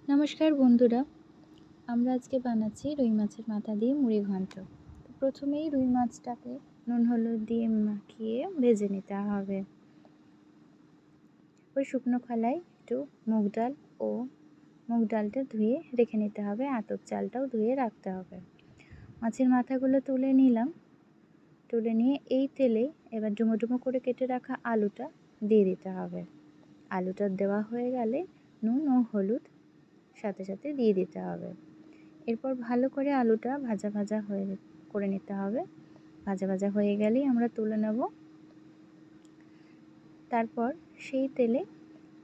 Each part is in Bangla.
নমস্কার বন্ধুরা, আমরা আজকে বানাচ্ছি রুই মাছের মাথা দিয়ে মুড়ি ঘন্ট। তো প্রথমেই রুই মাছটাকে নুন হলুদ দিয়ে মাখিয়ে ভেজে নিতে হবে। ওই শুকনো খোলায় একটু মুগ ডালটা ধুয়ে রেখে নিতে হবে, আতপ চালটাও ধুয়ে রাখতে হবে। মাছের মাথাগুলো তুলে নিলাম। তুলে নিয়ে এই তেলে এবার ডুমো ডুমো করে কেটে রাখা আলুটা দিয়ে দিতে হবে। আলুটা দেওয়া হয়ে গেলে নুন ও হলুদ সাথে সাথে দিয়ে দিতে হবে। এরপর ভালো করে আলুটা ভাজা ভাজা করে নিতে হবে। ভাজা ভাজা হয়ে গেলেই আমরা তুলে নেব। তারপর সেই তেলে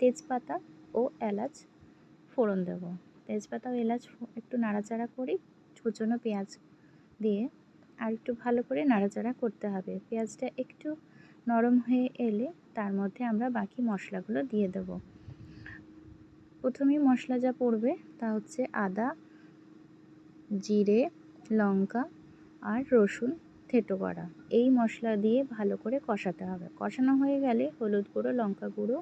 তেজপাতা ও এলাচ ফোড়ন দেব। তেজপাতা ও এলাচ একটু নাড়াচাড়া করে কুচনো পেঁয়াজ দিয়ে আর একটু ভালো করে নাড়াচাড়া করতে হবে। পেঁয়াজটা একটু নরম হয়ে এলে তার মধ্যে আমরা বাকি মশলাগুলো দিয়ে দেব। প্রথমেই মশলা যা পড়বে তা হচ্ছে আদা, জিরে, লঙ্কা আর রসুন থেঁতো করা। এই মশলা দিয়ে ভালো করে কষাতে হবে। কষানো হয়ে গেলে হলুদ গুঁড়ো, লঙ্কা গুঁড়ো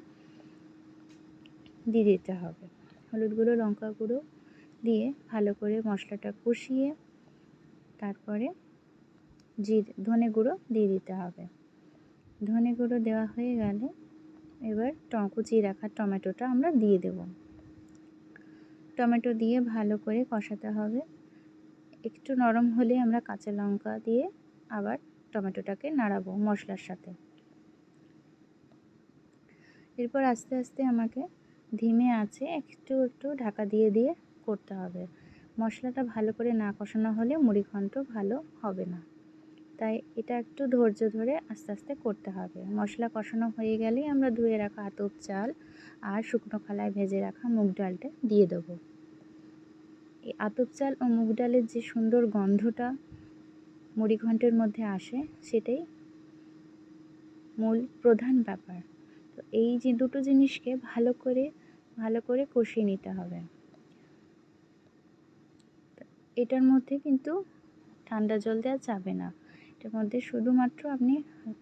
দিয়ে দিতে হবে। হলুদ গুঁড়ো, লঙ্কা গুঁড়ো দিয়ে ভালো করে মশলাটা কষিয়ে তারপরে ধনে গুঁড়ো দিয়ে দিতে হবে। ধনে গুঁড়ো দেওয়া হয়ে গেলে এবার কুচিয়ে রাখা টমেটোটা আমরা দিয়ে দেব। টমেটো দিয়ে ভালো করে কষাতে হবে। একটু নরম হলে আমরা কাঁচা লঙ্কা দিয়ে আবার টমেটোটাকে নাড়াবো মশলার সাথে। এরপর আস্তে আস্তে আমাকে ধিমে আঁচে একটু একটু ঢাকা দিয়ে দিয়ে করতে হবে। মশলাটা ভালো করে না কষানো হলে মুড়ি ঘন্ট ভালো হবে না, তাই এটা একটু ধৈর্য ধরে আস্তে আস্তে করতে হবে। মশলা কষানো হয়ে গেলেই আমরা ধুয়ে রাখা আতপ চাল আর শুকনো খোলায় ভেজে রাখা মুগ ডালটা দিয়ে দেবো। এই আতপ চাল ও মুগ ডালের যে সুন্দর গন্ধটা মুড়ি ঘন্টের মধ্যে আসে সেটাই মূল প্রধান ব্যাপার। তো এই যে দুটো জিনিসকে ভালো করে কষিয়ে নিতে হবে। এটার মধ্যে কিন্তু ঠান্ডা জল দেওয়া যাবে না। এটার মধ্যে শুধুমাত্র আপনি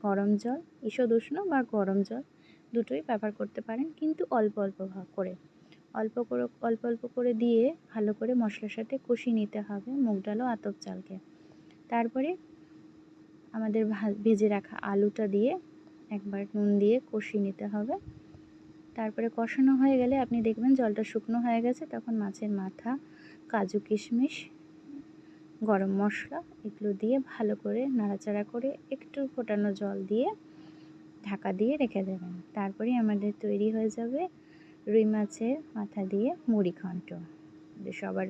গরম জল, ঈষৎ উষ্ণ বা গরম জল দুটোই ব্যবহার করতে পারেন, কিন্তু অল্প অল্প করে দিয়ে ভালো করে মশলার সাথে কষিয়ে নিতে হবে মুগ ডাল ও আতপ চালকে। তারপরে আমাদের ভেজে রাখা আলুটা দিয়ে একবার নুন দিয়ে কষিয়ে নিতে হবে। তারপরে কষানো হয়ে গেলে আপনি দেখবেন জলটা শুকনো হয়ে গেছে, তখন মাছের মাথা, কাজু কিশমিশ, গরম মশলা এগুলো দিয়ে ভালো করে নাড়াচাড়া করে একটু ফোটানো জল দিয়ে ঢাকা দিয়ে রেখে দেবেন। তারপরে আমাদের তৈরি হয়ে যাবে রুই মাছের মাথা দিয়ে মুড়ি ঘন্ট। সবার